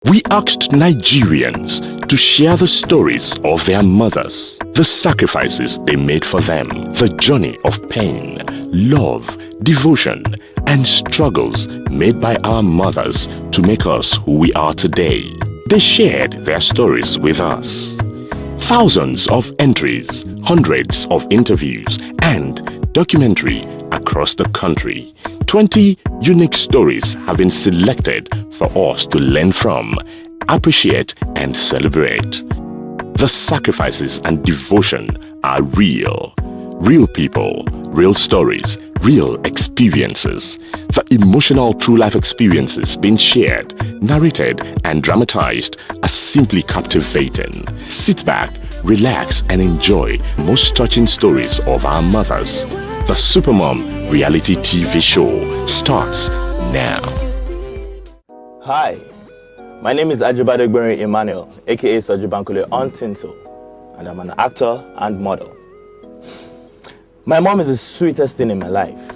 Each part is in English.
We asked Nigerians to share the stories of their mothers, the sacrifices they made for them, the journey of pain, love, devotion, and struggles made by our mothers to make us who we are today. They shared their stories with us. Thousands of entries, hundreds of interviews, and documentary across the country. 20 unique stories have been selected for us to learn from, appreciate, and celebrate. The sacrifices and devotion are real. Real people, real stories, real experiences. The emotional true life experiences being shared, narrated, and dramatized are simply captivating. Sit back, relax, and enjoy the most touching stories of our mothers. The SuperMom reality TV show starts now. Hi, my name is Ajibade Emmanuel, aka Soji Bankole on Tinto, and I'm an actor and model. My mom is the sweetest thing in my life.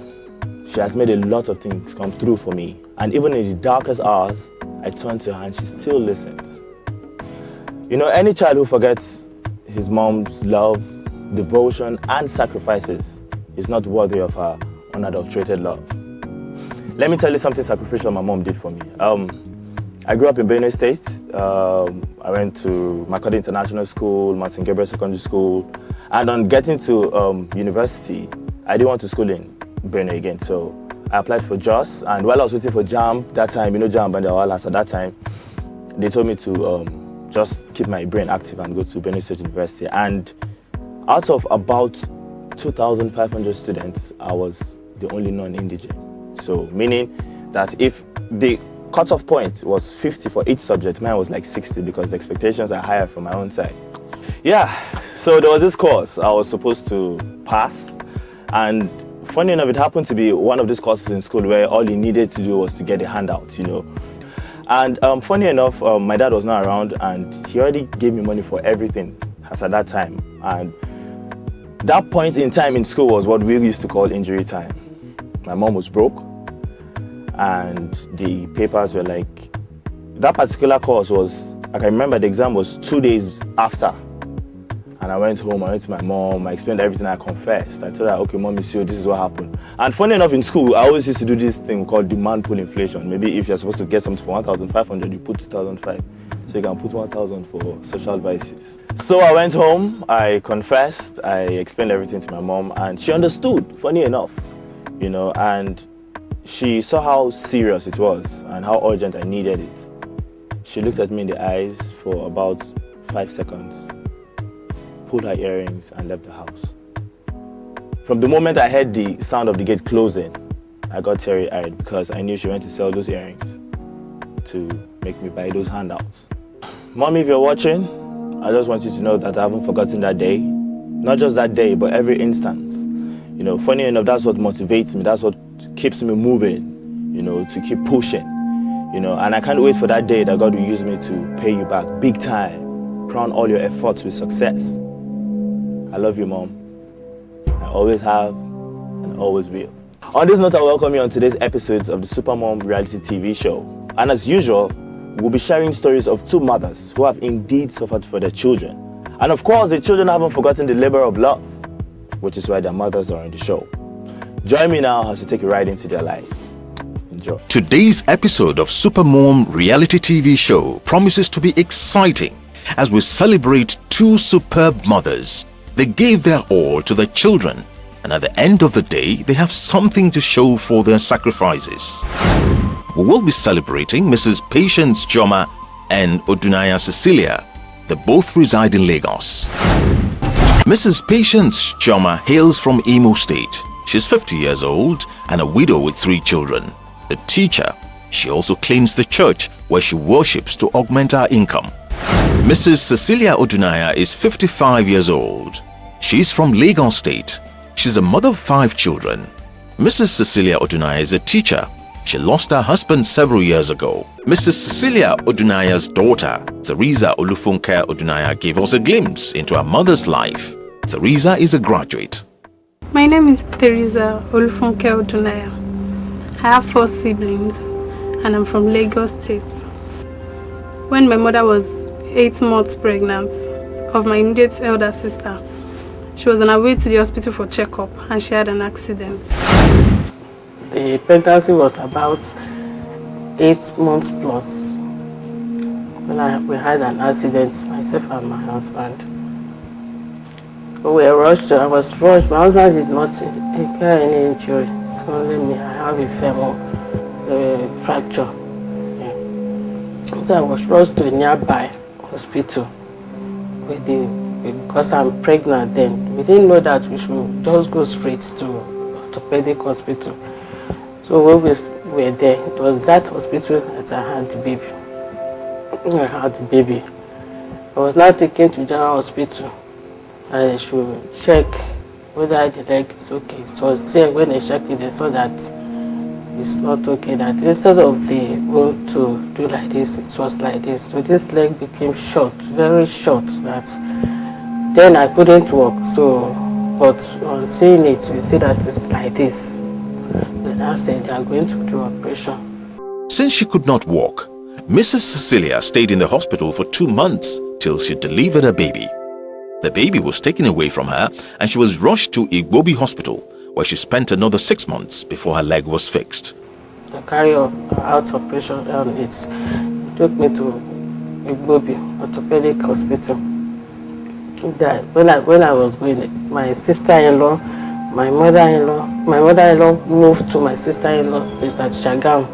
She has made a lot of things come through for me, and even in the darkest hours, I turn to her and she still listens. You know, any child who forgets his mom's love, devotion, and sacrifices is not worthy of her unadulterated love. Let me tell you something sacrificial my mom did for me. I grew up in Benue State. I went to Makurdi International School, Martin Gabriel Secondary School, and on getting to university, I didn't want to school in Benue again, so I applied for JOS, and while I was waiting for JAMB that time, you know JAMB and the Awalas at that time, they told me to just keep my brain active and go to Benue State University. And out of about 2,500 students, I was the only non-indigent. So meaning that if the cutoff point was 50 for each subject, mine was like 60 because the expectations are higher from my own side. Yeah, so there was this course I was supposed to pass, and funny enough, it happened to be one of these courses in school where all you needed to do was to get a handout, you know. And funny enough, my dad was not around and he already gave me money for everything as at that time. And that point in time in school was what we used to call injury time. My mom was broke and the papers were like, that particular course was, I can remember the exam was 2 days after. And I went home, I went to my mom, I explained everything, I confessed. I told her, okay, mommy, see, this is what happened. And funny enough, in school, I always used to do this thing called demand pull inflation. Maybe if you're supposed to get something for 1,500, you put 2,500. So you can put 1,000 for social vices. So I went home, I confessed, I explained everything to my mom, and she understood, funny enough, you know, and she saw how serious it was and how urgent I needed it. She looked at me in the eyes for about 5 seconds, pulled her earrings and left the house. From the moment I heard the sound of the gate closing, I got teary-eyed because I knew she went to sell those earrings to make me buy those handouts. Mommy, if you're watching, I just want you to know that I haven't forgotten that day. Not just that day, but every instance. You know, funny enough, that's what motivates me. That's what keeps me moving, you know, to keep pushing. You know, and I can't wait for that day that God will use me to pay you back big time, crown all your efforts with success. I love you, Mom. I always have and always will. On this note, I welcome you on today's episodes of the SuperMom reality TV show. And as usual, we'll be sharing stories of two mothers who have indeed suffered for their children. And of course, the children haven't forgotten the labor of love, which is why their mothers are on the show. Join me now as we take a ride into their lives. Enjoy. Today's episode of SuperMom reality TV show promises to be exciting as we celebrate two superb mothers. They gave their all to their children, and at the end of the day, they have something to show for their sacrifices. We will be celebrating Mrs. Patience Joma and Odunaya Cecilia. They both reside in Lagos. Mrs. Patience Joma hails from Imo State. She's 50 years old and a widow with 3 children. A teacher, she also cleans the church where she worships to augment her income. Mrs. Cecilia Odunaya is 55 years old. She's from Lagos State. She's a mother of 5 children. Mrs. Cecilia Odunaya is a teacher. She lost her husband several years ago. Mrs. Cecilia Odunaya's daughter, Teresa Olufunke Odunaya, gave us a glimpse into her mother's life. Teresa is a graduate. My name is Teresa Olufunke Odunaya. I have 4 siblings and I'm from Lagos State. when my mother was 8 months pregnant of my immediate elder sister. She was on her way to the hospital for checkup and she had an accident. The pregnancy was about 8 months plus when we had an accident, myself and my husband. We were rushed. I was rushed. My husband did not incur any injury. It's only me. I have a femur fracture. Yeah. So I was rushed to a nearby hospital because I'm pregnant then. We didn't know that we should just go straight to orthopedic hospital. So when we were there, it was that hospital that I had the baby. I was now taken to general hospital. I should check whether the leg is okay. It was there when they checked it, they saw that it's not okay. That instead of the bone to do like this, it was like this. So this leg became short, very short. That then I couldn't walk. So, but on seeing it, you see that it's like this. Then I said they are going to do operation. Since she could not walk, Mrs. Cecilia stayed in the hospital for 2 months till she delivered her baby. The baby was taken away from her and she was rushed to Igbobi Hospital, where she spent another 6 months before her leg was fixed. I carried out operation and it took me to Igbobi Orthopedic Hospital. That when I was going, my sister-in-law, my mother-in-law moved to my sister-in-law's place at Shagam.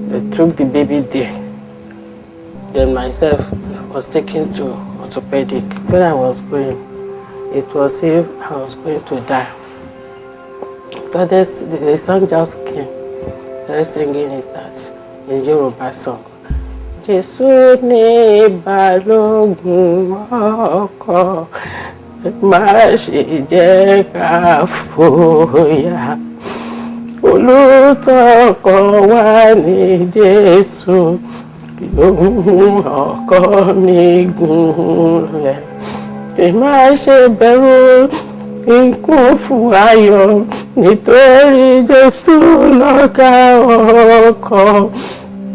They took the baby there. Then myself was taken to orthopedic. When I was going, it was if I was going to die. So the song just came. They were singing it that in Yoruba song. Jesu ni balogun oko, má ṣe jẹ́ ká fòyà. Olùtọ́kọ̀ wa ni Jésù. Ọkọ mi gúnlẹ̀, kí má ṣe bẹ̀rù ikú fún ayọ̀ nítorí Jésù lọ́gá ọkọ̀.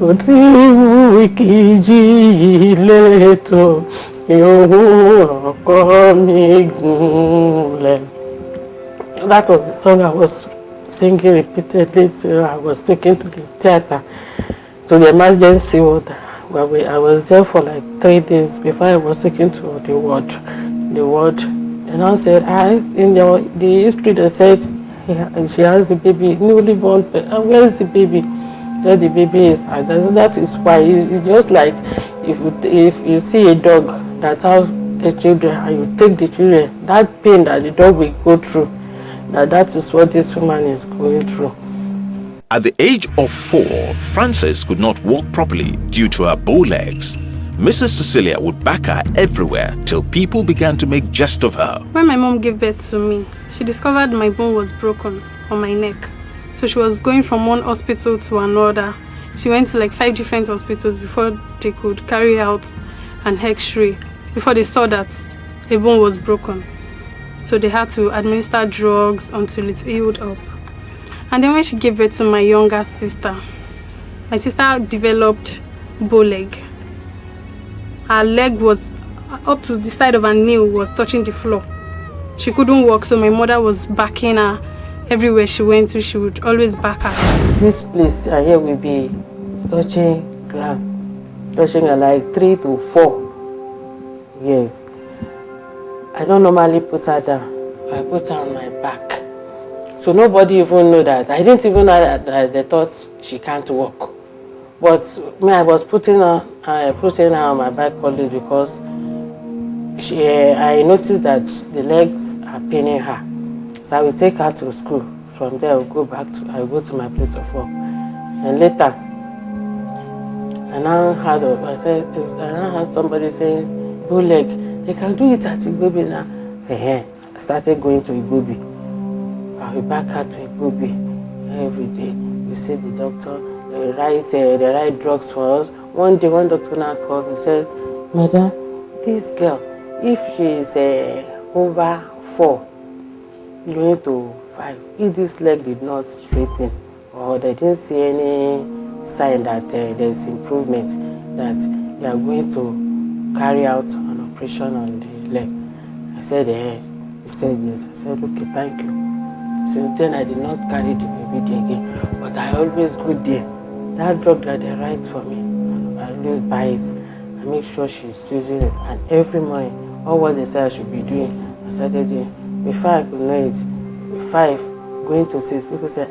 Ó ti wù kí jí létò, ọkọ mi gúnlẹ̀. That was the song I was singing repeatedly till I was taken to the theater. To the emergency ward, where I was there for like 3 days before I was taken to the ward. And I said, in the history they said she has a baby, newly born. Where is the baby? There the baby is. That is why it's just like if you see a dog that has a children and you take the children, that pain that the dog will go through, that is what this woman is going through. At the age of 4, Frances could not walk properly due to her bow legs. Mrs. Cecilia would back her everywhere till people began to make jest of her. When my mom gave birth to me, she discovered my bone was broken on my neck. So she was going from one hospital to another. She went to like 5 different hospitals before they could carry out an X-ray, before they saw that a bone was broken. So they had to administer drugs until it healed up. And then when she gave birth to my younger sister, my sister developed bow leg. Her leg was up to the side of her nail was touching the floor. She couldn't walk, so my mother was backing her everywhere she went to. She would always back her. This place here will be touching ground, touching her like 3 to 4 years. I don't normally put her down. I put her on my back. So nobody even knew that. I didn't even know that they thought she can't walk. But me, I was putting her on my back always because I noticed that the legs are paining her. So I will take her to school. From there, I will go to my place of work. And later, I now heard somebody saying, "Bow leg, they can do it at Igbobi now." I started going to Igbobi. I will back her to Igbobi every day. We see the doctor, they write drugs for us. One day, one doctor now called me and said, "Madam, this girl, if she is over 4, going to 5, if this leg did not straighten, or they didn't see any sign that there is improvement, that they are going to carry out an operation on the leg. I said, He said, yes. I said, okay, thank you. Since then, I did not carry the baby there again, but I always go there. That drug that they write for me, I always buy it. I make sure she's using it, and every morning, all what they say I should be doing, I started doing. Before I could know it, 5 going to 6, people say,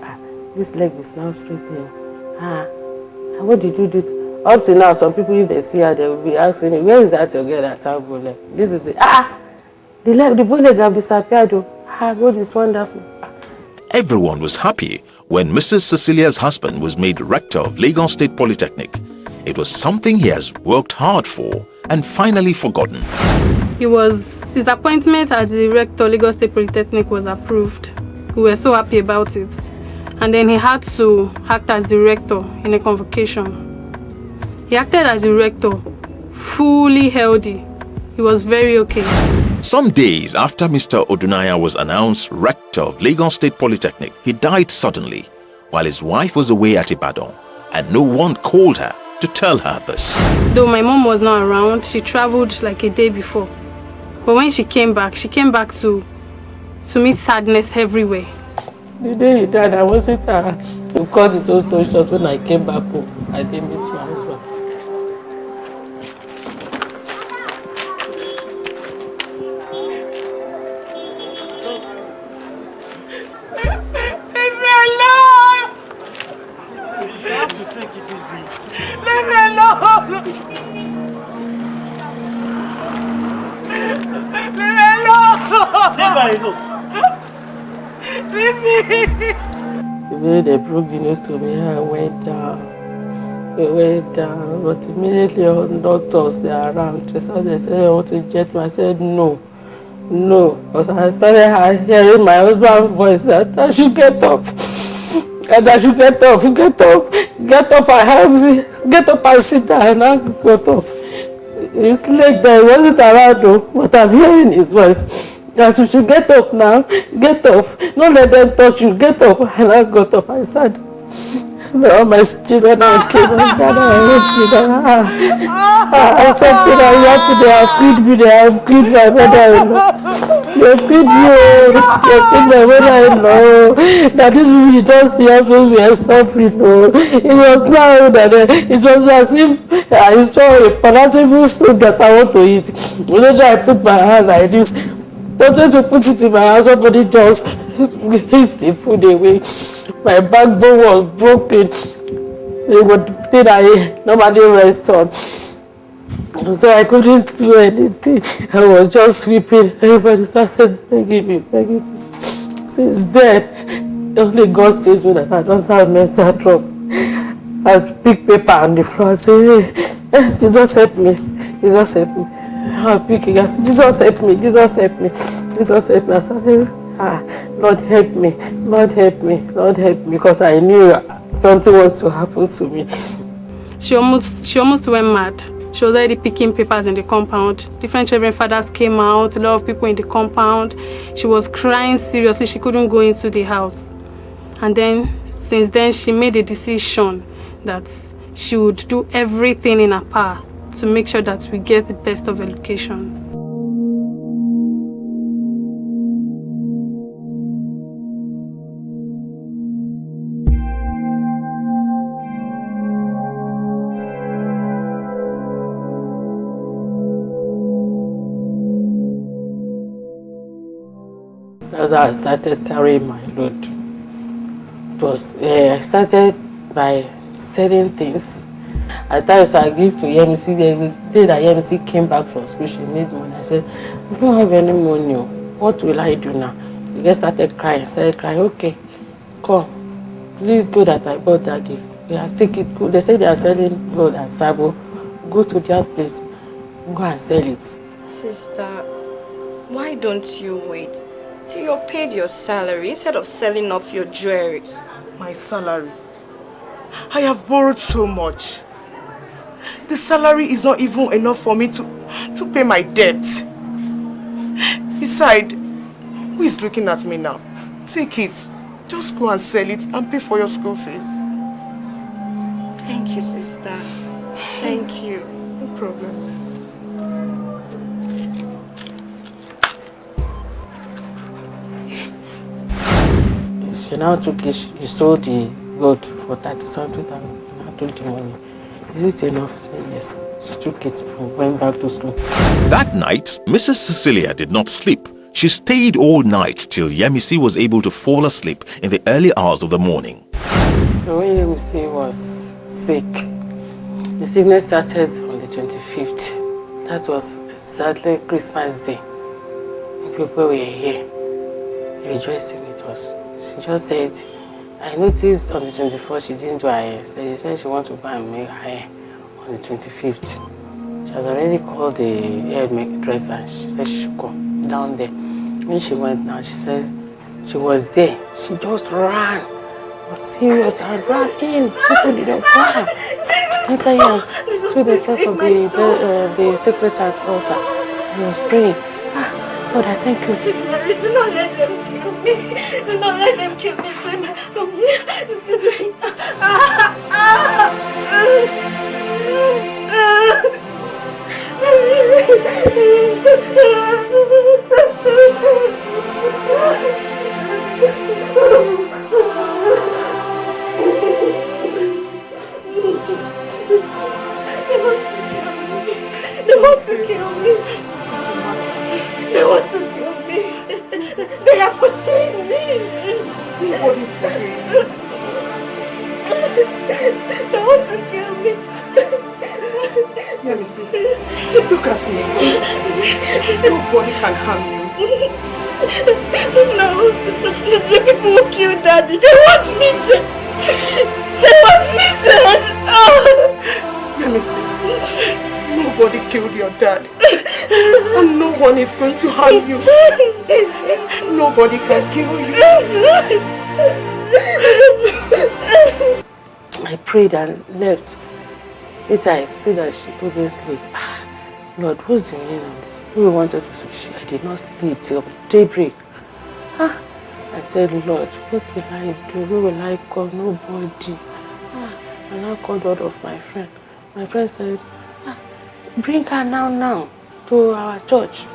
this leg is now straight now. What did you do? Up to now, some people, if they see her, they will be asking me, where is that your girl that have leg? This is it. The bow leg have disappeared. God is wonderful. Everyone was happy when Mrs. Cecilia's husband was made rector of Lagos State Polytechnic. It was something he has worked hard for and finally forgotten. His appointment as the rector of Lagos State Polytechnic was approved. We were so happy about it. And then he had to act as the rector in a convocation. He acted as the rector, fully healthy. He was very okay. Some days after Mr. Odunaya was announced rector of Lagos State Polytechnic, he died suddenly while his wife was away at Ibadan, and no one called her to tell her this. Though my mom was not around, she traveled like a day before. But when she came back to meet sadness everywhere. The day he died, I wasn't around. He cut his own story short. When I came back home, I didn't meet my husband. The way they broke the news to me, I went down. We went down, but immediately all the doctors they are around. They said, I want to inject me. I said, no. Because I started hearing my husband's voice that I should get up. And I should get up and get up and sit down, and I got up. His leg there wasn't around though, but I'm hearing his voice. That you should get up now, get up. Don't let them touch you, get up. And I got up, I started. All my children came and I said to them, they have killed my mother-in-law. They have killed you, they have killed my mother-in-law. That this people don't see us when we are suffering. It was now that it was as if I saw a palatable soup that I want to eat. Whenever I put my hand like this, wanted to put it in my hand, somebody just hits the food away. My backbone was broken. It was the thing I normally rest on. So I couldn't do anything. I was just weeping. Everybody started begging me. Since then, only God says me that I don't have mental trouble. I pick paper on the floor and say, hey, Jesus help me. Jesus help me. I pick it. I say, Jesus help me. Jesus help me. Jesus help me. I started, Lord help me. Lord help me. Lord help me. Because I knew something was to happen to me. She almost went mad. She was already picking papers in the compound. Different Reverend fathers came out, a lot of people in the compound. She was crying seriously. She couldn't go into the house. And then, since then, she made a decision that she would do everything in her power to make sure that we get the best of education. That's how I started carrying my load. It was, I started by selling things. At times I give to Yemisi. There's a day that Yemisi came back from school, she needed money. I said, I don't have any money. What will I do now? The girl started crying. I started crying. Okay, come. Please go that I bought that gift. Yeah, take it. Go. They say they are selling gold at Sabo. Go to their place. Go and sell it. Sister, why don't you wait till you're paid your salary instead of selling off your jewelries? My salary? I have borrowed so much. The salary is not even enough for me to pay my debt. Besides, who is looking at me now? Take it. Just go and sell it and pay for your school fees. Thank you, sister. Thank you. No problem. She now took it, she sold the gold for 30-something thousand. I told the money, is it enough? She said yes. She took it and went back to school. That night, Mrs. Cecilia did not sleep. She stayed all night till Yemisi was able to fall asleep in the early hours of the morning. So when Yemisi was sick, the sickness started on the 25th. That was exactly Christmas Day. People were here rejoicing with us. She just said, I noticed on the 24th she didn't do her hair. So she said she wanted to go and make her hair on the 25th. She has already called the hairdresser and she said she should come down there. When she went now, she said she was there. She just ran. But serious, and ran in. People didn't cry. Later he has stood in front of the secret at altar. He was praying. Lord, I thank you. Mary, do not let them kill me. Do not let them kill me. They want to kill me. They want to kill me. They are pursuing me. Nobody's pursuing me. They want to kill me. Let me see. Look at me. Nobody can harm you. No, the people who killed Daddy, they want me dead. They want me dead. Let me see. Nobody killed your dad. And no one is going to harm you. Nobody can kill you. I prayed and left. Later I see that she couldn't sleep. Lord, what's the meaning of this? We wanted to sleep. I did not sleep till daybreak. I said, Lord, what will I do? Where will I call? Nobody. And I called one of my friend. My friend said, bring her now to our church.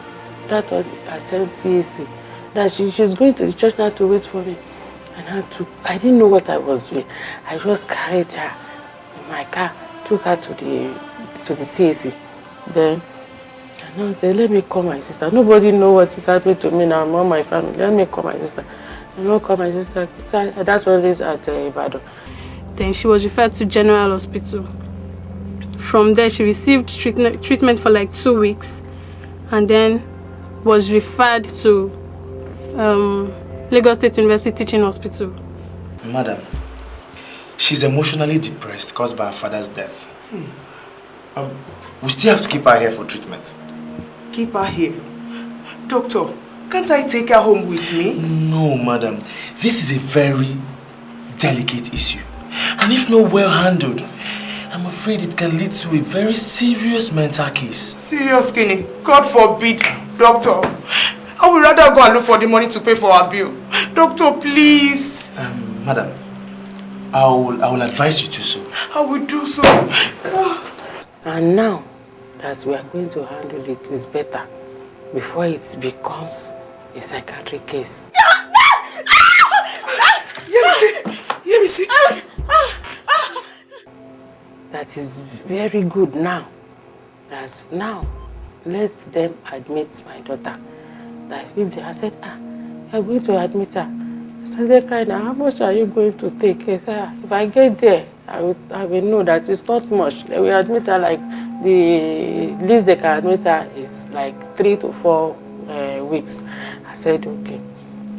That was attend CAC. That she's going to the church now to wait for me. And I didn't know what I was doing. I just carried her in my car, took her to the CAC. Then I said, let me call my sister. Nobody knows what is happening to me now. I'm on my family. Let me call my sister. I don't call my sister. That's what is at Ibadan. Then she was referred to General Hospital. From there, she received treatment for like 2 weeks and then was referred to Lagos State University Teaching Hospital. Madam, she's emotionally depressed caused by her father's death. We still have to keep her here for treatment. Keep her here. Doctor, can't I take her home with me? No, madam. This is a very delicate issue. And if not well handled, I'm afraid it can lead to a very serious mental case. Serious, Kenny? God forbid, doctor. I would rather go and look for the money to pay for our bill. Doctor, please. Madam, I will advise you to do so. I will do so. And now that we are going to handle it, is better before it becomes a psychiatric case. That is very good now. That's now. Let them admit my daughter. That if they have said, you are going to admit her. I started crying, how much are you going to take? I said, if I get there, I will know that it's not much. They will admit her like the least they can admit her is like 3 to 4 weeks. I said, okay.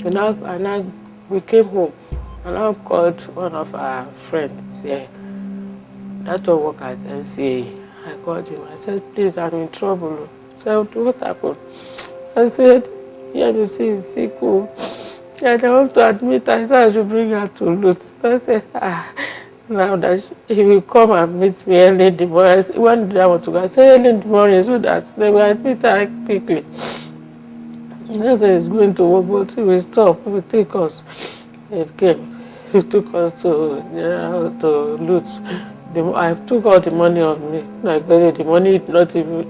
So now we came home and I called one of our friends here. That one work at NCA. I called him. I said, please, I'm in trouble. He said, what happened? I said, Yemisi is sick. And I want to admit her. I said I should bring her to Lutz. I said, now that he will come and meet me early in the morning. I said, when did I want to go? I said, early in the morning so that they will admit her quickly. I said, he's going to work, but he will stop. He will take us. He came. He took us to Lutz. I took all the money of me. Like the money, not even.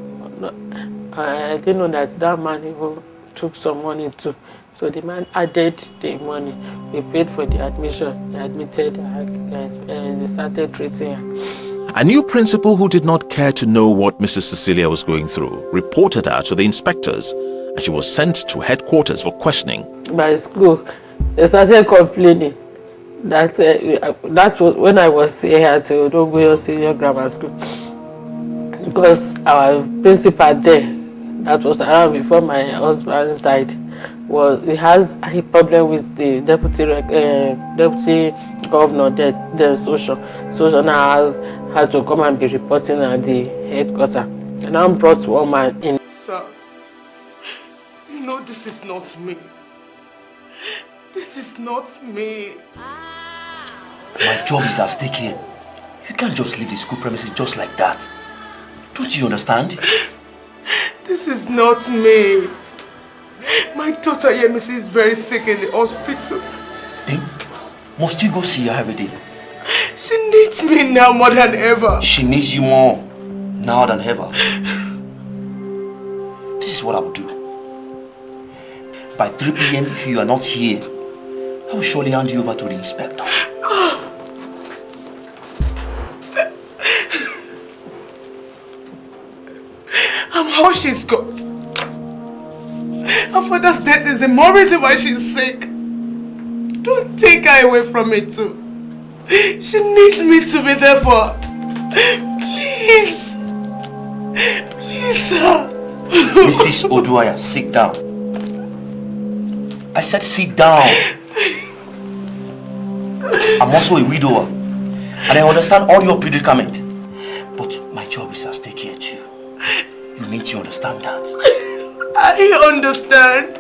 I didn't know that man even took some money too. So the man added the money. We paid for the admission. He admitted and they started treating her. A new principal who did not care to know what Mrs. Cecilia was going through reported her to the inspectors, and she was sent to headquarters for questioning. By school, they started complaining that that was when I was here to Odogoyo Senior Grammar School, because our principal there, that was around before my husband died, he has a problem with the deputy governor, the social now had to come and be reporting at the headquarters, and I'm brought one man in. Sir, you know this is not me. This is not me. My job is at stake here. You can't just leave the school premises just like that. Don't you understand? This is not me. My daughter Yemisi is very sick in the hospital. Then, must you go see her every day? She needs me now more than ever. She needs you more now than ever. This is what I will do. By 3 p.m. if you are not here, I will surely hand you over to the inspector. I'm all she's got. Her father's death is the more reason why she's sick. Don't take her away from me too. She needs me to be there for her. Please. Please, sir. Mrs. Oduaya, sit down. I said sit down. I'm also a widower, and I understand all your predicament. But my job is at stake here too. You need to understand that. I understand.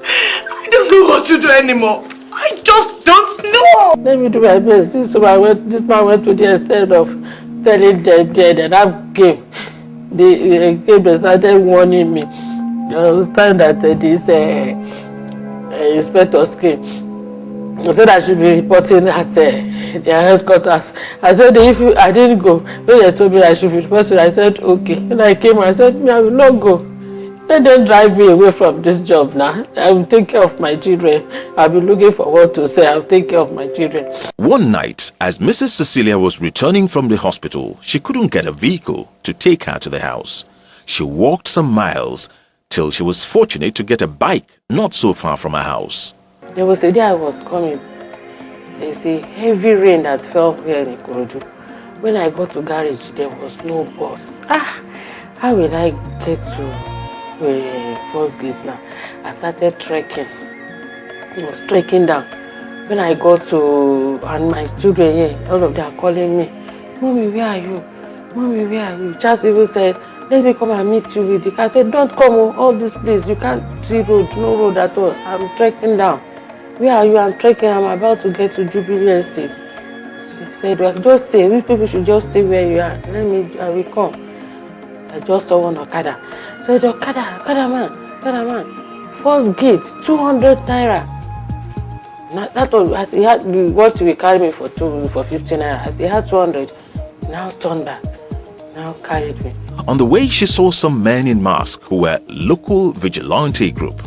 I don't know what to do anymore. I just don't know. Let me do my best. This man went to the extent of telling them dead, and I came. They started warning me. It was time that this inspectors came. I said I should be reporting at their headquarters. I said if I didn't go, when they told me I should be reporting, I said okay. And I came, I said I will not go. Let them drive me away from this job now. I will take care of my children. I'll be looking for what to say. I'll take care of my children. One night, as Mrs. Cecilia was returning from the hospital, she couldn't get a vehicle to take her to the house. She walked some miles till she was fortunate to get a bike not so far from her house. There was a day I was coming. There's a heavy rain that fell here in Ikorodu. When I got to garage, there was no bus. How will I get to first gate now? I started trekking. I was trekking down. When I got to, and my children here, all of them are calling me, Mommy, where are you? Mommy, where are you? Just even said, let me come and meet you with the car. I said, don't come, all this place, you can't see road, no road at all. I'm trekking down. Where are you? I'm trekking, I'm about to get to Jubilee Estate. She said, well, just stay, we people should just stay where you are. I will come. I just saw one Okada. I said, Okada man. First gate, 200 naira. That was, as he had what we carry me for 15 naira. As he had 200, now turned back, now carried me. On the way, she saw some men in masks who were local vigilante group.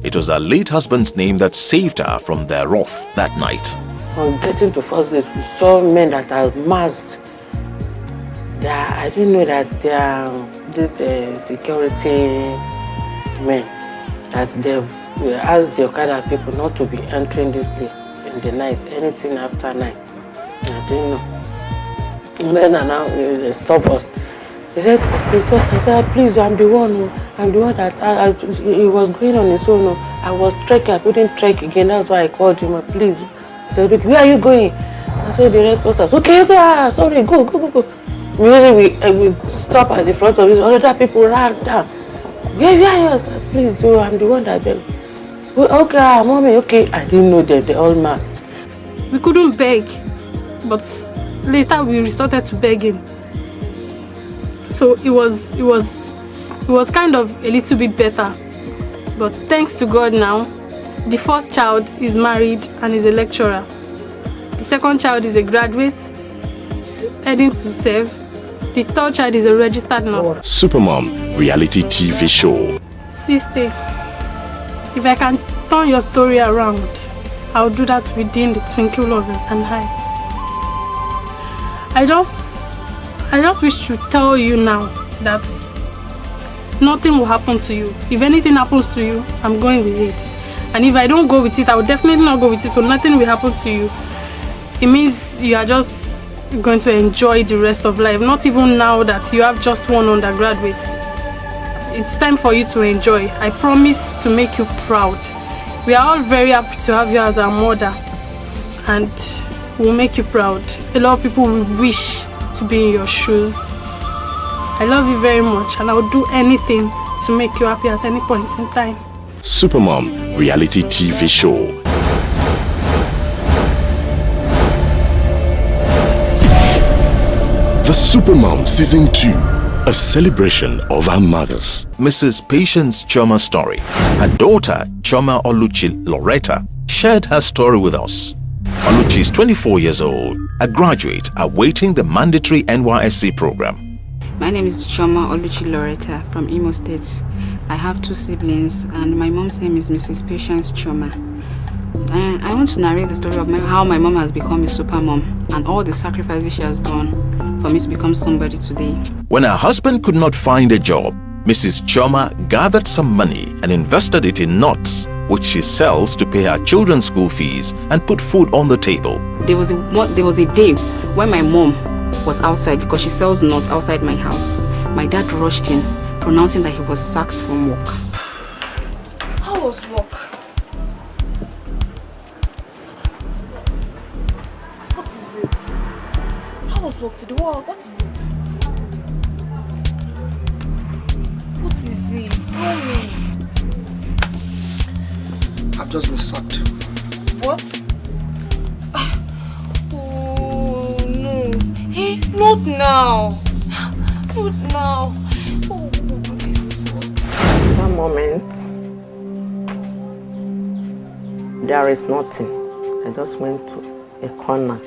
It was her late husband's name that saved her from their wrath that night. On getting to first gate, we saw men that are masked. I didn't know that they are these security men. That they've asked the Okada people not to be entering this place in the night, anything after 9. I didn't know. And then now they stopped us. He said, please, I'm the one that he was going on his own. I was trekking, I couldn't trek again. That's why I called him. Please. He said, where are you going? I said, the red posters. Okay, sorry, go. Immediately we stop at the front of his. Other people ran down. Where are you? Please, I'm the one that. Okay, Mommy, okay. I didn't know that they all masked. We couldn't beg, but later we started to beg him. So it was kind of a little bit better. But thanks to God now, the first child is married and is a lecturer. The second child is a graduate, heading to serve. The third child is a registered nurse. SuperMom reality TV show. Sister, if I can turn your story around, I'll do that within the twinkle of an eye. I just wish to tell you now that nothing will happen to you. If anything happens to you, I'm going with it. And if I don't go with it, I will definitely not go with it, so nothing will happen to you. It means you are just going to enjoy the rest of life. Not even now that you have just one undergraduate. It's time for you to enjoy. I promise to make you proud. We are all very happy to have you as our mother, and we'll make you proud. A lot of people will wish to be in your shoes. I love you very much, and I will do anything to make you happy at any point in time. SuperMom reality TV show. The SuperMom Season 2, a celebration of our mothers. Mrs. Patience Choma's story. Her daughter, Choma Oluchi Loretta, shared her story with us. Oluchi is 24 years old, a graduate awaiting the mandatory NYSC program. My name is Choma Oluchi Loretta from Imo State. I have 2 siblings, and my mom's name is Mrs. Patience Choma. I want to narrate the story of how my mom has become a super mom and all the sacrifices she has done for me to become somebody today. When her husband could not find a job, Mrs. Choma gathered some money and invested it in nuts, which she sells to pay her children's school fees and put food on the table. There was a day when my mom was outside because she sells nuts outside my house. My dad rushed in, pronouncing that he was sacked from work. How was work? What is it? How was work to the world? What is it? What is it? Tell me. I've just been sacked. What? Oh no. Hey, not now. Not now. Oh, this one. That moment, there is nothing. I just went to a corner.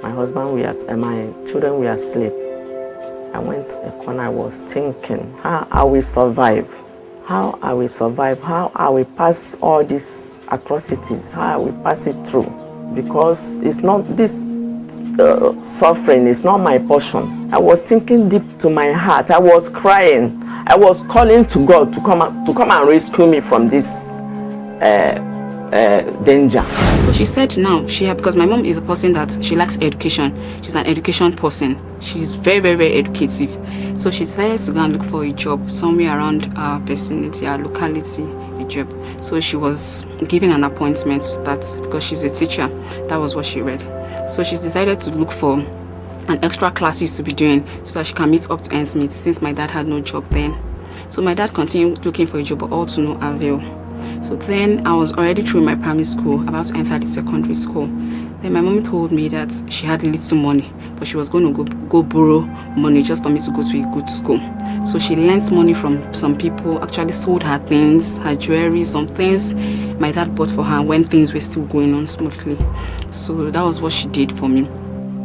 My husband and my children were asleep. I went to a corner. I was thinking, how I will survive? How I will survive? How I will pass all these atrocities? How I will pass it through? Because it's not this suffering is not my portion. I was thinking deep to my heart. I was crying. I was calling to God to come and rescue me from this danger. So she said now, because my mom is a person that she likes education. She's an education person. She's very, very, very educative. So she decided to go and look for a job somewhere around our vicinity, our locality, a job. So she was given an appointment to start because she's a teacher. That was what she read. So she decided to look for an extra classes to be doing so that she can meet up to ends meet since my dad had no job then. So my dad continued looking for a job, but all to no avail. So then I was already through my primary school, about to enter the secondary school. Then my mom told me that she had little money, but she was going to go borrow money just for me to go to a good school. So she lent money from some people, actually sold her things, her jewelry, some things my dad bought for her when things were still going on smoothly. So that was what she did for me.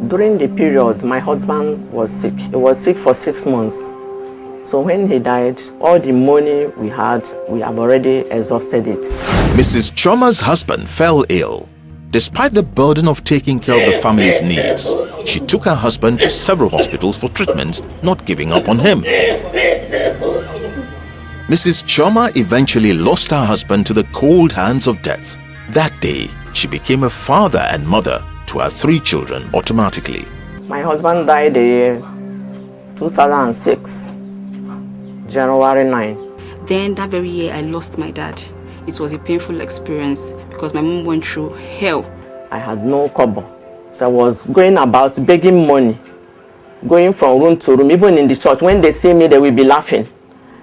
During the period, my husband was sick. He was sick for 6 months. So when he died, all the money we had, we have already exhausted it. Mrs. Choma's husband fell ill. Despite the burden of taking care of the family's needs, she took her husband to several hospitals for treatment, not giving up on him. Mrs. Choma eventually lost her husband to the cold hands of death. That day, she became a father and mother to her 3 children automatically. My husband died in 2006, January 9. Then that very year, I lost my dad. It was a painful experience because my mom went through hell. I had no kobo. So I was going about begging money, going from room to room. Even in the church, when they see me, they will be laughing.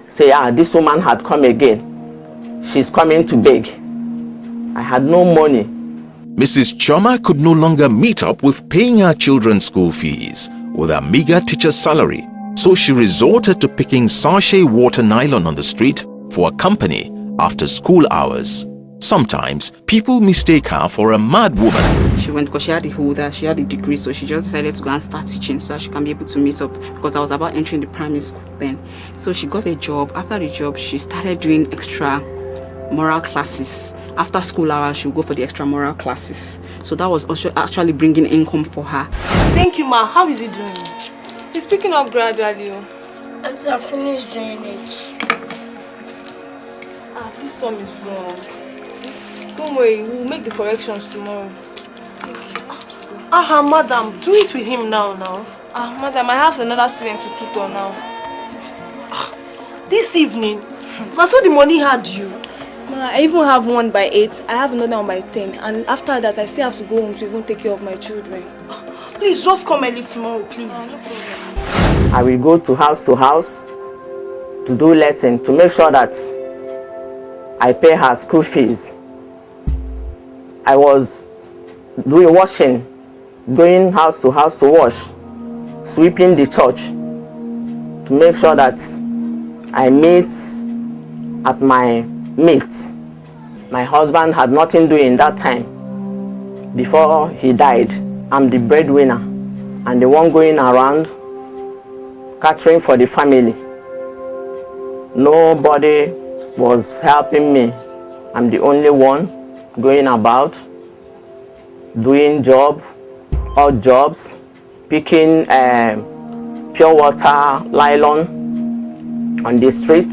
Say, this woman had come again. She's coming to beg. I had no money. Mrs. Choma could no longer meet up with paying her children's school fees with a meager teacher's salary. So she resorted to picking sachet water nylon on the street for a company after school hours. Sometimes, people mistake her for a mad woman. She went because she had a holder, she had a degree, so she just decided to go and start teaching so that she can be able to meet up, because I was about entering the primary school then. So she got a job. After the job, she started doing extra moral classes. After school hours, she would go for the extra moral classes. So that was also actually bringing income for her. Thank you, ma. How is he doing? He's picking up gradually. Until I finished doing it. This sum is wrong. Don't worry, we'll make the corrections tomorrow. Madam, do it with him now. Madam, I have another student to tutor now. This evening? That's what the money had you. Ma, I even have one by 8, I have another one by 10, and after that I still have to go home to even take care of my children. Please, just come early tomorrow, please. No problem. I will go to house to do lesson to make sure that I pay her school fees. I was doing washing, going house to wash, sweeping the church to make sure that I meet at my meet. My husband had nothing doing that time. Before he died, I'm the breadwinner and the one going around catering for the family. Nobody was helping me. I'm the only one going about, doing odd jobs, picking pure water nylon on the street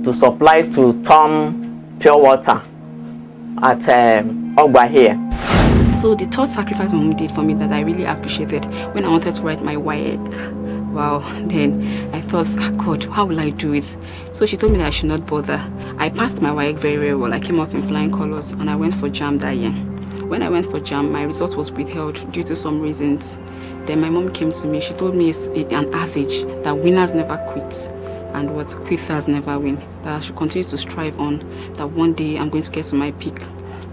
to supply to Tom Pure Water at Ogba here. So the third sacrifice my mom did for me that I really appreciated when I wanted to write my WAEC. Wow, then I thought, God, how will I do it? So she told me that I should not bother. I passed my WAEC very, very well. I came out in flying colors and I went for JAM that year. When I went for JAM, my result was withheld due to some reasons. Then my mom came to me. She told me it's an adage that winners never quit and what quitters never win. That I should continue to strive on, that one day I'm going to get to my peak.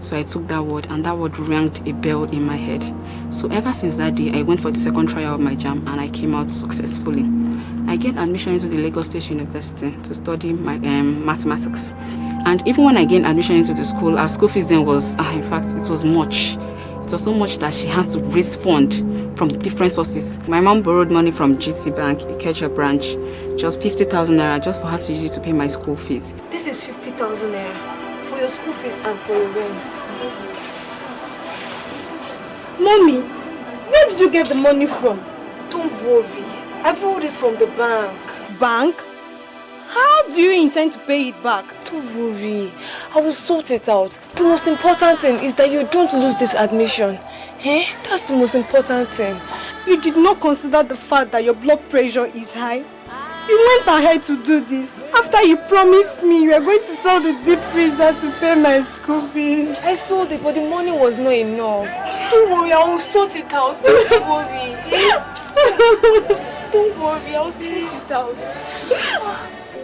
So I took that word and that word rang a bell in my head. So ever since that day, I went for the second trial of my JAM and I came out successfully. I gained admission into the Lagos State University to study my mathematics. And even when I gained admission into the school, our school fees then was, in fact, it was much. It was so much that she had to raise funds from different sources. My mom borrowed money from GT Bank, Ikeja branch, just 50,000 naira just for her to use it to pay my school fees. This is 50,000 naira for your school fees and for your rent. Mommy, where did you get the money from? Don't worry, I borrowed it from the bank. Bank? How do you intend to pay it back? Don't worry, I will sort it out. The most important thing is that you don't lose this admission. That's the most important thing. You did not consider the fact that your blood pressure is high? You went ahead to do this after you promised me you were going to sell the deep freezer to pay my school fees. I sold it, but the money was not enough. Don't worry, I will sort it out. Don't worry. Don't worry, I will sort it out.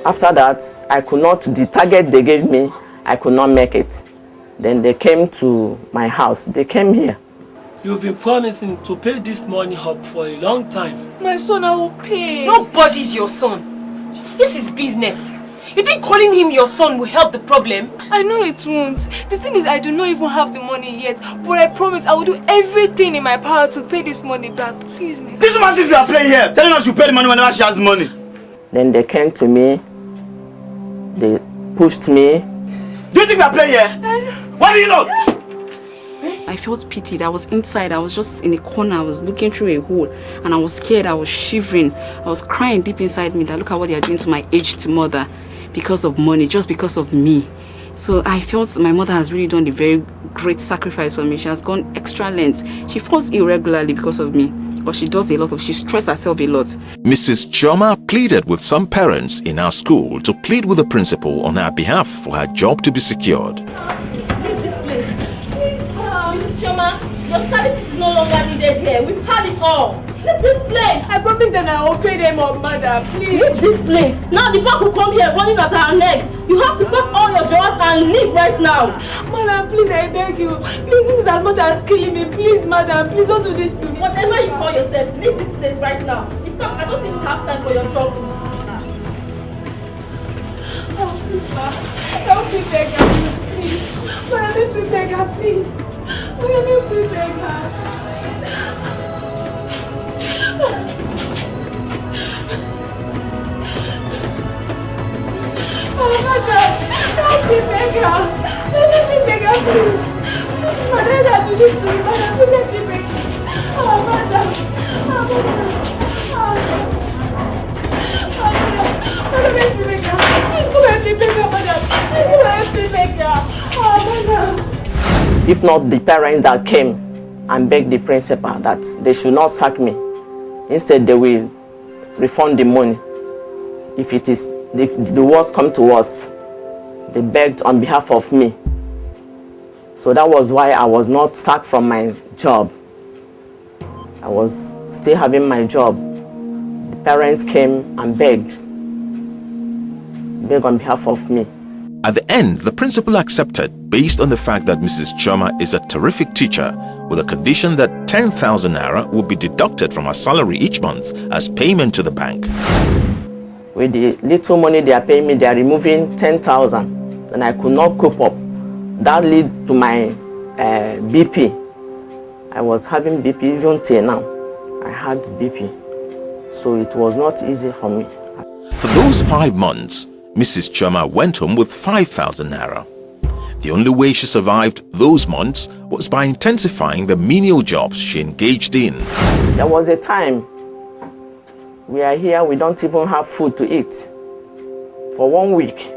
After that, the target they gave me, I could not make it. Then they came to my house. They came here. You've been promising to pay this money up for a long time. My son, I will pay. Nobody's your son. This is business. You think calling him your son will help the problem? I know it won't. The thing is, I do not even have the money yet. But I promise I will do everything in my power to pay this money back. Please, me. This woman thinks you are playing here, telling us you pay the money whenever she has the money. Then they came to me. They pushed me. Do you think we are playing here? What do you know? I felt pitied. I was inside. I was just in a corner. I was looking through a hole and I was scared. I was shivering. I was crying deep inside me that look at what they are doing to my aged mother because of money, just because of me. So I felt my mother has really done a very great sacrifice for me. She has gone extra lengths. She falls ill regularly because of me. But she does she stresses herself a lot. Mrs. Choma pleaded with some parents in our school to plead with the principal on her behalf for her job to be secured. Leave this place. Mrs. Choma, your service is no longer needed here. We've had it all. Leave this place. I promise that I will pay them up, madam. Please. Leave this place. Now the bank will come here running at our necks. You have to pack all your drawers and leave right now. Madam, please, I beg you. Please, this is as much as killing me. Please, madam, please don't do this to me. Whatever you call yourself, leave this place right now. In fact, I don't even have time for your troubles. Oh, please, ma. Don't be begging me. please. Mother, let me beg her, please. Mother, let me beg her. Oh, Mother, help me beg her. Let me beg her, please. Please, Mother, let me do this to me. Mother, please let me beg her. Oh, Mother. Oh, Mother. Mother, let me beg her. Please come help me beg her, Mother. Please come help me beg her. Oh, Mother. If not the parents that came and begged the principal that they should not sack me, instead they will refund the money. If the worst come to worst, they begged on behalf of me. So that was why I was not sacked from my job. I was still having my job. The parents came and begged on behalf of me. At the end, the principal accepted based on the fact that Mrs. Choma is a terrific teacher, with a condition that 10,000 naira would be deducted from her salary each month as payment to the bank. With the little money they are paying me, they are removing 10,000, and I could not cope up. That led to my BP. I was having BP even till now. I had BP, so it was not easy for me. For those 5 months, Mrs. Choma went home with 5,000 naira. The only way she survived those months was by intensifying the menial jobs she engaged in. There was a time we are here, we don't even have food to eat for 1 week.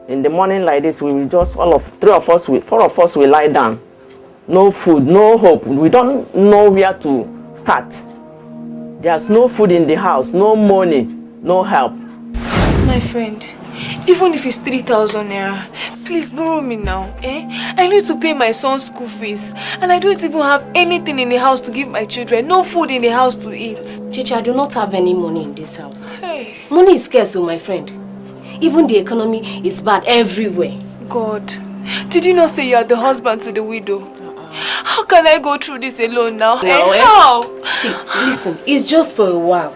In the morning like this, we will just, 4 of us will lie down. No food, no hope. We don't know where to start. There's no food in the house, no money, no help. My friend, even if it's 3,000 naira, please borrow me now, eh? I need to pay my son's school fees, and I don't even have anything in the house to give my children, no food in the house to eat. Chichi, I do not have any money in this house. Hey. Money is scarce, oh my friend. Even the economy is bad everywhere. God, did you not say you are the husband to the widow? How can I go through this alone now? How? See, listen, it's just for a while.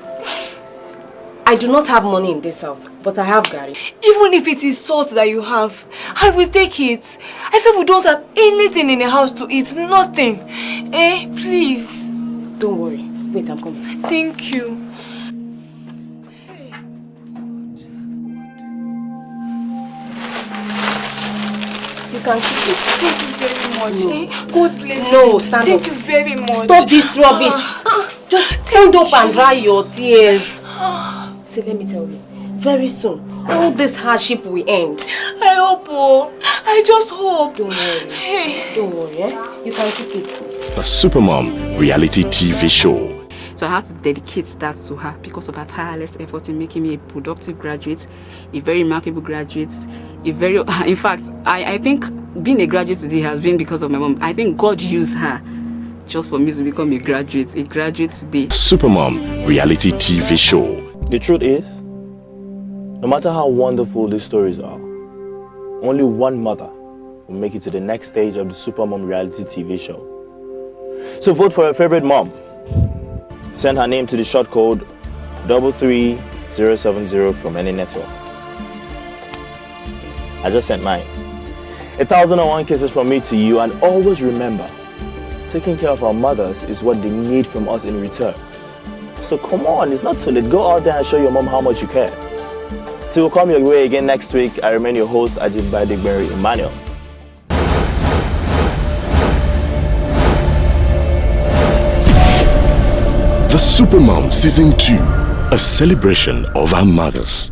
I do not have money in this house, but I have Gary. Even if it is salt that you have, I will take it. I said we don't have anything in the house to eat, nothing. Eh, please. Don't worry. Wait, I'm coming. Thank you. You can keep it. Thank you very much. No. Eh? God bless you. No, stand Thank up. you very much. Stop this rubbish. Just stand up and dry your tears. See, let me tell you, very soon, all this hardship will end. I hope, oh. I just hope. Don't worry. Hey. Don't worry, eh? You can keep it. The SuperMom reality TV show. So I had to dedicate that to her because of her tireless effort in making me a productive graduate, a very remarkable graduate, in fact, I think being a graduate today has been because of my mom. I think God used her just for me to become a graduate today. SuperMom reality TV show. The truth is, no matter how wonderful these stories are, only one mother will make it to the next stage of the SuperMom reality TV show. So vote for your favorite mom. Send her name to the short code 33070 from any network. I just sent mine. 1,001 kisses from me to you, and always remember, taking care of our mothers is what they need from us in return. So come on, it's not too late. Go out there and show your mom how much you care. Till we'll come your way again next week, I remain your host, Ajibade Emmanuel. The SuperMom Season 2, a celebration of our mothers.